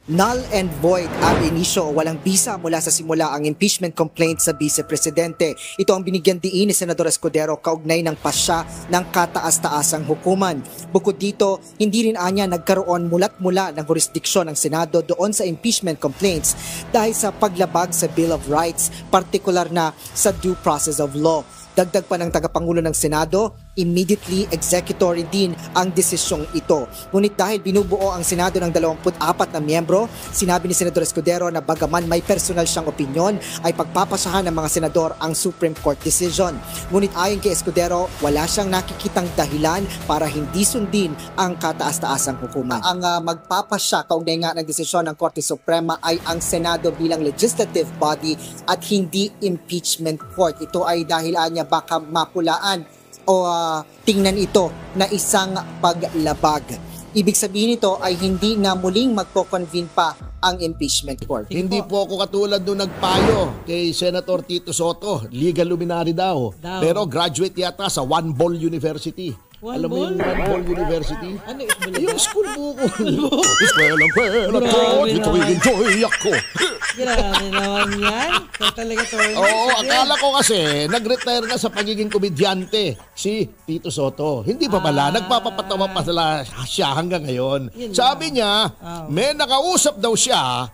Null and void ang inisyo o walang bisa mula sa simula ang impeachment complaint sa Vice Presidente. Ito ang binigyan diin ni Senador Escudero kaugnay ng pasya ng kataas-taasang hukuman. Bukod dito, hindi rin anya nagkaroon mulat-mula ng jurisdiksyon ng Senado doon sa impeachment complaints dahil sa paglabag sa Bill of Rights, partikular na sa due process of law. Dagdag pa ng tagapangulo ng Senado, immediately executory din ang desisyong ito. Ngunit dahil binubuo ang Senado ng 24 na miyembro, sinabi ni Senador Escudero na bagaman may personal siyang opinyon, ay pagpapasahan ng mga senador ang Supreme Court decision. Ngunit ayon kay Escudero, wala siyang nakikitang dahilan para hindi sundin ang kataas-taasang hukuman. Ang magpapasya kaugnay nga ng desisyon ng Korte Suprema ay ang Senado bilang legislative body at hindi impeachment court. Ito ay dahil anya baka mapulaan o tingnan ito na isang paglabag. Ibig sabihin nito ay hindi na muling magpo-convene pa ang impeachment court. Hindi po ako katulad nung nagpayo kay Senator Tito Soto, legal luminary daw. Pero graduate yata sa One Ball University. Alam mo yung One Ball University? Ano ito? Yung school buko. Eskwela ko, dito enjoy ako. Grabe naman yan. Talaga to. Oo, akala ko kasi nag-retire na sa pagiging komedyante si Tito Soto. Hindi pa pala, nagpapapatawa pa siya hanggang ngayon. Sabi niya, may nakausap daw siya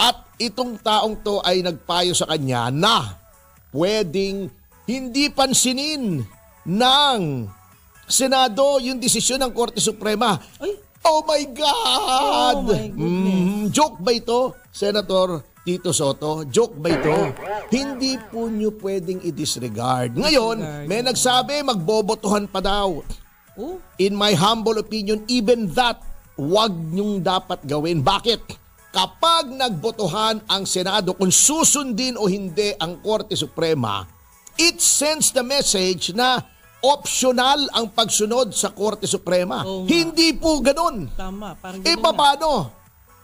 at itong taong to ay nagpayo sa kanya na pwedeng hindi pansinin ng Senado yung desisyon ng Korte Suprema. Ay. Oh my God! Oh my goodness. Joke ba ito, Senator Tito Soto? Joke ba ito? Hindi po nyo pwedeng i-disregard. Ngayon, may nagsabi magbobotohan pa daw. Oh? In my humble opinion, even that, wag nyong dapat gawin. Bakit? Kapag nagbotohan ang Senado kung susundin o hindi ang Korte Suprema, it sends the message na optional ang pagsunod sa Korte Suprema. Hindi po ganun. Tama, parang ganun paano?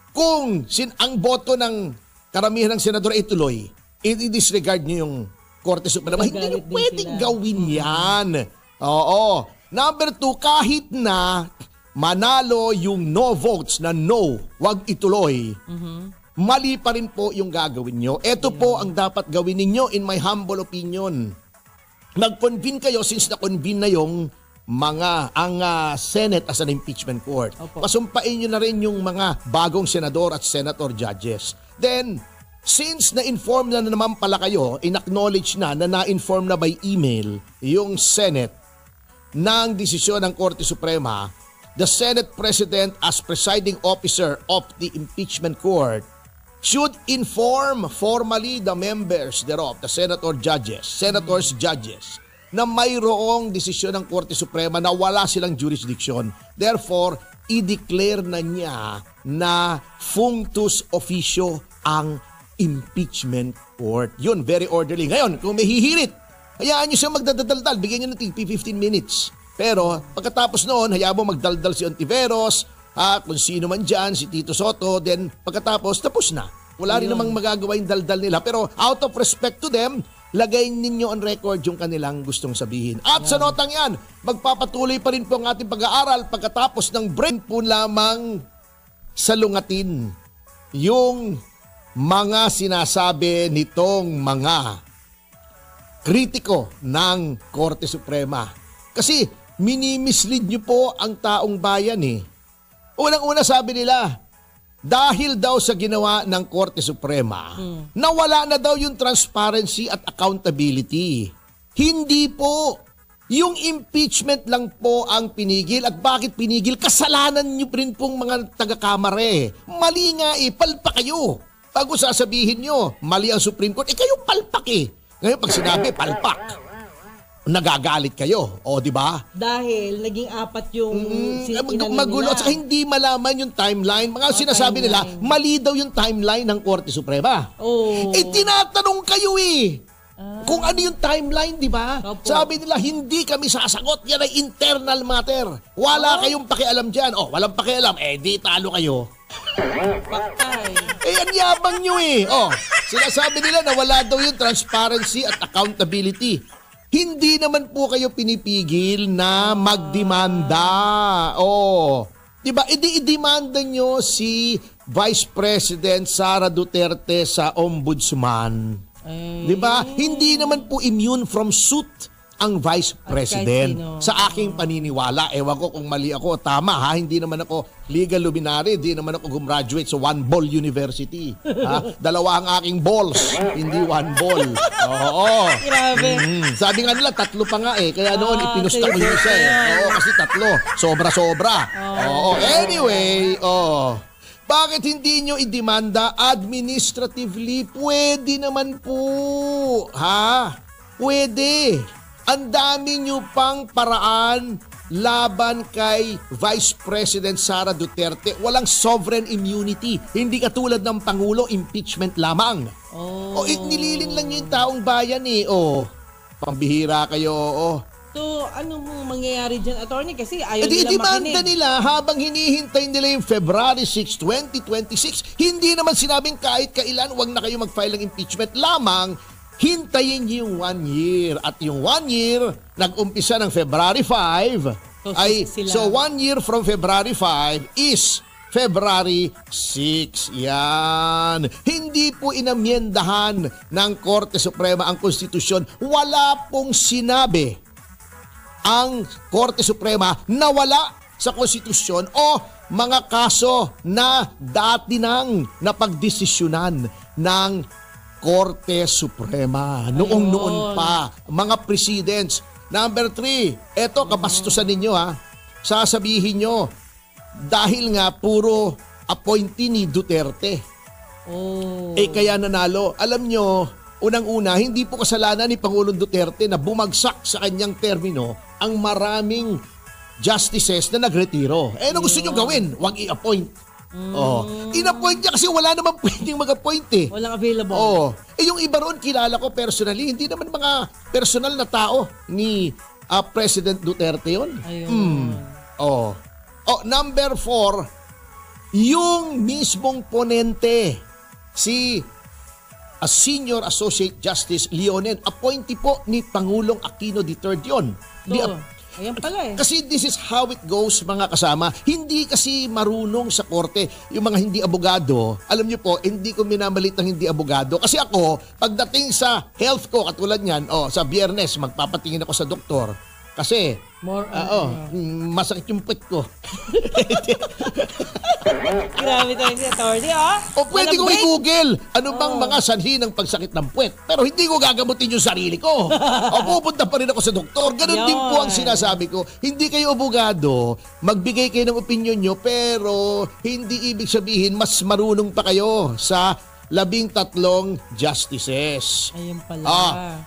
Kung ang boto ng karamihan ng senador ay tuloy, i-disregard nyo yung Korte Suprema. Hindi nyo pwedeng gawin yan. Oo. Number 2, kahit na manalo yung no votes na no, wag ituloy, mali pa rin po yung gagawin nyo. Ito po ang dapat gawin ninyo in my humble opinion. Mag-convene kayo since na-convene na yung ang Senate as an impeachment court. Pasumpain nyo na rin yung mga bagong senador at senator judges. Then, since na-inform na naman pala kayo, in-acknowledge na-inform na by email yung Senate ng desisyon ng Korte Suprema, the Senate President as presiding officer of the impeachment court should inform formally the members thereof, the senators judges, na mayroong desisyon ng Korte Suprema na wala silang jurisdiction. Therefore, i-declare na niya na functus officio ang impeachment court. Yun, very orderly. Ngayon, kung may hihirit, hayaan nyo siya magdadaldal, bigyan nyo ng 15 minutes. Pero pagkatapos noon, hayaan mo magdaldal si Ontiveros, kung sino man dyan, si Tito Soto, then pagkatapos, tapos na. Wala rin namang magagawa yung daldal nila. Pero out of respect to them, lagay ninyo on record yung kanilang gustong sabihin. At sa notang yan, magpapatuloy pa rin po ang ating pag-aaral pagkatapos ng break po lamang salungatin yung mga sinasabi nitong mga kritiko ng Korte Suprema. Kasi minimislead nyo po ang taong bayan eh. Unang-una sabi nila, dahil daw sa ginawa ng Korte Suprema, nawala na daw yung transparency at accountability. Hindi po. Yung impeachment lang po ang pinigil. At bakit pinigil? Kasalanan nyo rin pong mga taga-kamare. Mali nga eh, palpak kayo. Bago sasabihin nyo, mali ang Supreme Court, kayo palpak eh. Ngayon pag sinabi, palpak, nagagalit kayo, o di ba? Dahil naging apat yung magulo at saka hindi malaman yung timeline. Mga sinasabi nila, mali daw yung timeline ng Korte Suprema. Tinatanong kayo eh. Kung ano yung timeline, di ba? Sabi nila, hindi kami sasagot. Yan ay internal matter. Wala kayong pakialam dyan. Walang pakialam. Di talo kayo. Ang yabang nyo eh. Sinasabi nila na wala daw yung transparency at accountability. Hindi naman po kayo pinipigil na magdemanda. Diba? I-demanda nyo si Vice President Sara Duterte sa Ombudsman. Ay. 'Di ba? Hindi naman po immune from suit ang Vice President. sino. Sa aking paniniwala, ewan ko kung mali ako o tama ha, hindi naman ako legal luminary, hindi naman ako gumraduate sa One Ball University. Ha? Dalawa ang aking balls, hindi one ball. Oo. Grabe. Sabi nga nila, tatlo pa nga eh. Kaya noon, ipinusta ko yung isa eh. Oo, kasi tatlo. Sobra-sobra. Oo. Anyway, bakit hindi nyo idemanda administratively? Pwede naman po. Ha? Pwede. Ang dami nyo pang paraan laban kay Vice President Sara Duterte. Walang sovereign immunity. Hindi katulad ng Pangulo, impeachment lamang. Nililin lang nyo yung taong bayan eh. Pambihira kayo. So, ano mong mangyayari dyan, attorney? Kasi ayaw nila Demanda makinig. nila habang hinihintay nila yung February 6, 2026. Hindi naman sinabing kahit kailan, wag na kayo mag-file ng impeachment lamang. Hintayin niyo yung 1 year. At yung 1 year, nag-umpisa ng February 5, so 1 year from February 5 is February 6. Yan. Hindi po inamyendahan ng Korte Suprema ang konstitusyon. Wala pong sinabi ang Korte Suprema na wala sa konstitusyon o mga kaso na dati nang napagdesisyonan ng Korte Suprema. Noong pa. Mga precedents. Number 3, eto kapastusan ninyo ha. Sasabihin nyo, dahil nga puro appointee ni Duterte. Kaya nanalo. Alam nyo, unang-una, hindi po kasalanan ni Pangulong Duterte na bumagsak sa kanyang termino ang maraming justices na nagretiro. Ano gusto nyo gawin? Huwag i-appoint. In-appoint niya kasi wala naman pwedeng mag-appoint eh. Walang available. Yung iba ron kilala ko personally, hindi naman mga personal na tao ni President Duterte yun. Ayun. Number 4, yung mismong ponente, si Senior Associate Justice Leonen, appointee po ni Pangulong Aquino III yun. Ayan pala eh. Kasi this is how it goes mga kasama. Hindi kasi marunong sa korte yung mga hindi abogado. Alam niyo po, hindi ko minamalit ng hindi abogado. Kasi ako, pagdating sa health ko, katulad niyan, sa Biyernes, magpapatingin ako sa doktor. Kasi, masakit yung puwet ko. Grabe tayo si attorney, Pwede ko i-google ano bang mga sanhi ng pagsakit ng puwet. Pero hindi ko gagamutin yung sarili ko. Pupunta pa rin ako sa doktor. Ganun din po ang sinasabi ko. Hindi kayo abogado, magbigay kayo ng opinion nyo, pero hindi ibig sabihin mas marunong pa kayo sa 13 justices. Ayun pala.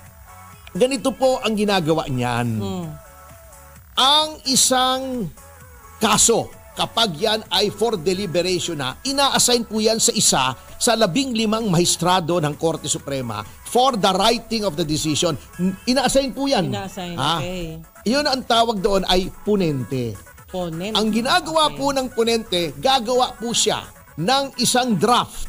Ganito po ang ginagawa niyan. Ang isang kaso, kapag yan ay for deliberation na, ina-assign po yan sa isa sa 15 mahistrado ng Korte Suprema for the writing of the decision. Ina-assign po yan. Ina-assign, okay. Yun ang tawag doon ay ponente. Ang ginagawa po ng ponente, gagawa po siya ng isang draft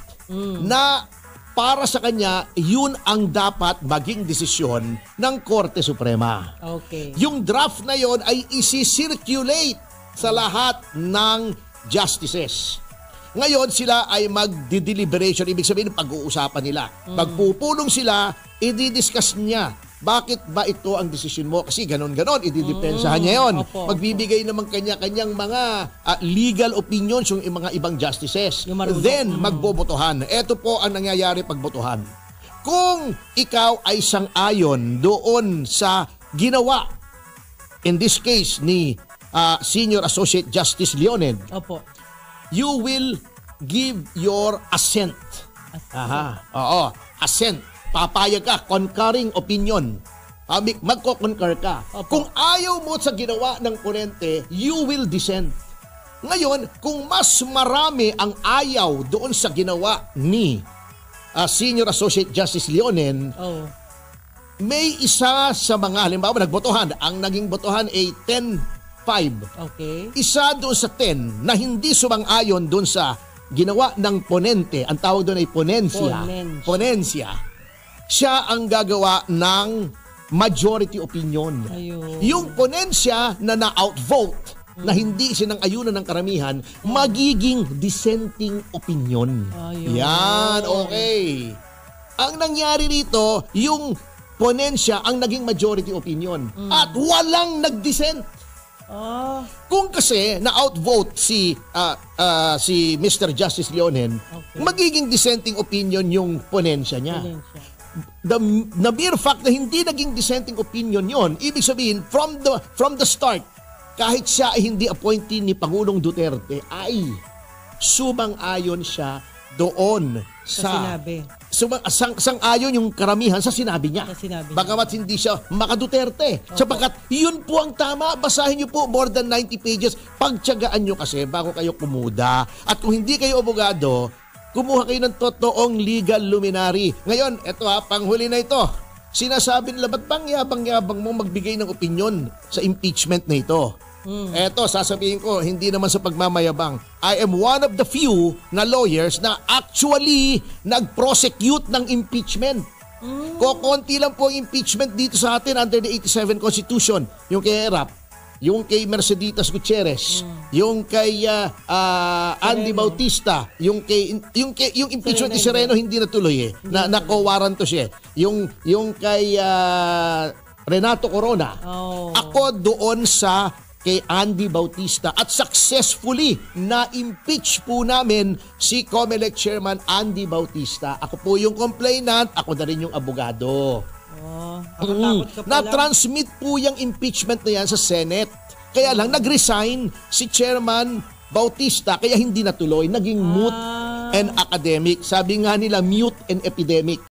na para sa kanya, yun ang dapat maging desisyon ng Korte Suprema. Okay. Yung draft na yon ay isi-circulate sa lahat ng justices. Ngayon, sila ay magdi-deliberation. Ibig sabihin, pag-uusapan nila. Magpupulong sila, i-discuss niya. Bakit ba ito ang desisyon mo? Kasi ganon-ganon, ididepensahan niya yun. Magbibigay naman kanya-kanyang mga legal opinions yung mga ibang justices. Then, magbobotohan. Ito po ang nangyayari pagbotohan. Kung ikaw ay sang-ayon doon sa ginawa, in this case, ni Senior Associate Justice Leonen, you will give your assent. Assent. Papayag ka, concurring opinion. Magko-concur ka. Kung ayaw mo sa ginawa ng ponente, you will dissent. Ngayon, kung mas marami ang ayaw doon sa ginawa ni Senior Associate Justice Leonen, may isa sa mga, halimbawa nagbotohan, ang naging botohan ay 10-5. Okay. Isa doon sa 10 na hindi sumang-ayon doon sa ginawa ng ponente, ang tawag doon ay ponensya. Siya ang gagawa ng majority opinion. Ayun. Yung ponensya na na-outvote na hindi sinang-ayunan ng karamihan, magiging dissenting opinion. Ayun. Yan, okay. Ang nangyari rito, yung ponensya ang naging majority opinion at walang nag-dissent. Kung kasi na-outvote si Mr. Justice Leonen, magiging dissenting opinion yung ponensya niya. The mere fact na hindi naging dissenting opinion yon, ibig sabihin from the start, kahit siya ay hindi appointee ni Pangulong Duterte, ay sumang-ayon siya doon sa sinabi. Sang-ayon yung karamihan sa sinabi niya. Bagamat hindi siya maka-Duterte. Sapagkat yun po ang tama. Basahin niyo po more than 90 pages. Pagtiyagaan niyo kasi bago kayo kumuda. At kung hindi kayo abogado, kumuha kayo ng totoong legal luminary. Ngayon, eto panghuli na ito. Sinasabi nila, ba't bang yabang-yabang mo magbigay ng opinion sa impeachment na ito? Eto, sasabihin ko, hindi naman sa pagmamayabang. I am one of the few na lawyers na actually nag-prosecute ng impeachment. Kokonti lang po ang impeachment dito sa atin under the 87 Constitution. Yung kay Erap, yung kay Merceditas Gutierrez, yung kay Andy Bautista, yung impeachment ni Sereno hindi natuloy na-co-warrant to siya. Yung kay Renato Corona. Ako doon sa kay Andy Bautista at successfully na-impeach po namin si COMELEC Chairman Andy Bautista. Ako po yung complainant, ako na rin yung abogado. Na-transmit po yung impeachment na yan sa Senate. Kaya lang nag-resign si Chairman Bautista kaya hindi natuloy. Naging moot and academic. Sabi nga nila, mute and epidemic.